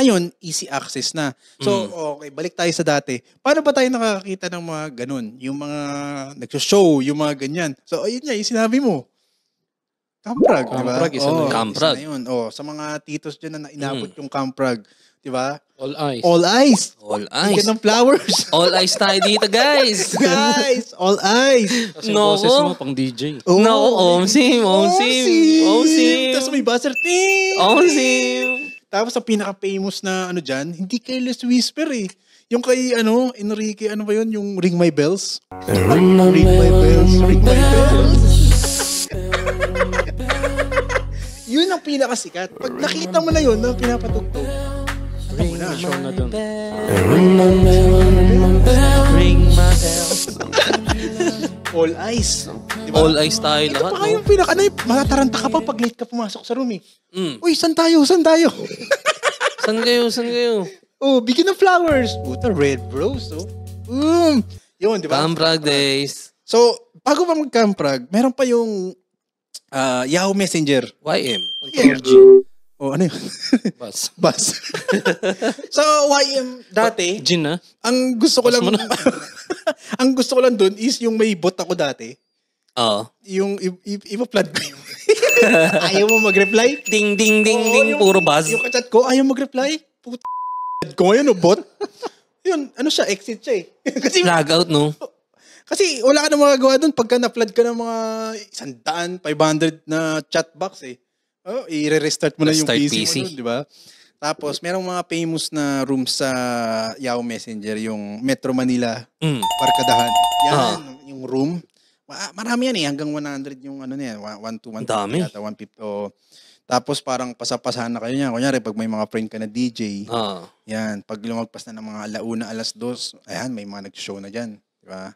Ngayon, easy access na. So, okay, balik tayo sa dati. Paano ba tayo nakakakita ng mga ganun? Yung mga nag-show, yung mga ganyan. So, ayun nga, yung sinabi mo. Camprag, di ba? Camprag, isa na yun. Camprag. Isa na yun. Sa mga titos dyan na inabot yung Camprag, di ba? All eyes. All eyes. All Bigyan eyes. ng flowers. All eyes tayo dito, guys. Guys, all eyes. Kasi yung boses mo pang DJ. Oh, No, Omsim. Tapos may buzzer. Ting! Omsim. Tapos ang pinaka-famous na ano dyan, hindi Careless Whisper eh. Yung kay Enrique, ano ba yun? Yung Ring My Bells. Ring My Bells. Ring My Bells. Yun ang pinakasikat. Pag nakita mo na yun, na pinapatugtog. Ring na show na dun. Ring my bells. All eyes. Diba? All eyes tayo Ito lahat. pa yung pinaka, matataranta ka pa pag late ka pumasok sa room eh. Mm. Uy, saan tayo? Saan tayo? Saan kayo? Saan kayo? Oh, bigyan ng flowers. Puta, red rose, oh. Yun, di ba? Camprag days. So, bago pa mag-Camprag, meron pa yung Yahoo Messenger. YM. Yeah. Oh, ano yun? Bas. Bus. So, YM dati, Gin na? ang gusto ko lang, ang gusto ko lang dun is yung may bot ako dati. Oo. Yung ipa-flood ko yung ayaw mo mag-reply? Ding, ding, ding, Oo, ding. Puro buzz. Yung kachat ko, ayaw mag-reply? Puta ko ngayon, bot. Yun, ano siya, exit siya eh. Kasi, Flag out, no? kasi wala ka na magagawa dun pagka na-flood ka ng mga 100, 500 na chat box eh. Oh, i-restart mo na yung Restart PC PC. mo dun, di ba? Tapos, merong mga famous na rooms sa Yahoo Messenger, yung Metro Manila, Barkadahan. Yan, yung room. Marami yan eh, hanggang 100 yung ano niya, 1 to 150 Dami. yata, 150. Oh. Tapos parang pasapasahan na kayo niya. Kunyari, pag may mga friend ka na DJ, yan, pag lumagpas na ng mga alauna, alas 2, ayan, may mga nag-show na dyan. Di ba?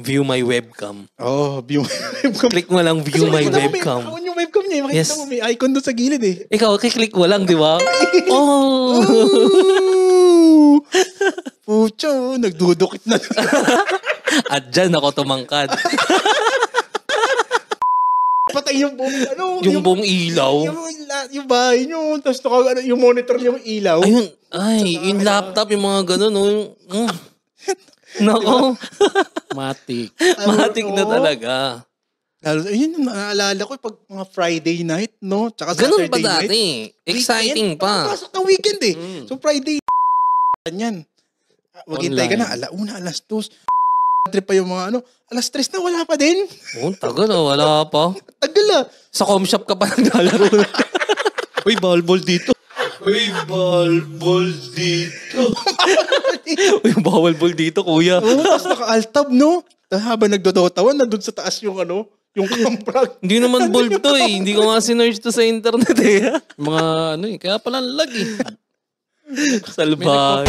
View my webcam. Oh, view webcam. Click mo lang view my webcam. Nakaon yung webcam niya. Makikita Yes. mo, may icon doon sa gilid eh. Ikaw, kiklik mo lang, di ba? Oh! Pucho, nagdudukit na. At dyan ako tumangkad. Patay yung buong, Yung buong ilaw. Yung bahay nyo, tapos yung monitor yung ilaw. Ayun, yung laptop, yung mga gano'n, no? Nako. Matic. Matik na talaga. Lalo, yun yung naalala ko pag mga Friday night, no? Tsaka Ganun Saturday pa night. dati. Exciting pa. Pasok ng weekend eh. So Friday, yan. Maghintay ka na, alauna, alas 2. Trip pa yung mga alas 3 na wala pa din. Oh, tagal na, wala pa. Tagal ah. Sa com shop ka pa naglalaro. Uy, ball dito. Uy, ball dito. Uy, bawal ball dito, kuya. Oo, tapos naka-altab, no? Habang nagdodotawan, nandun sa taas yung yung Camprag. Hindi naman ball to eh. Hindi ko nga sinerge to sa internet eh. Mga kaya pala lag eh. Salbahe.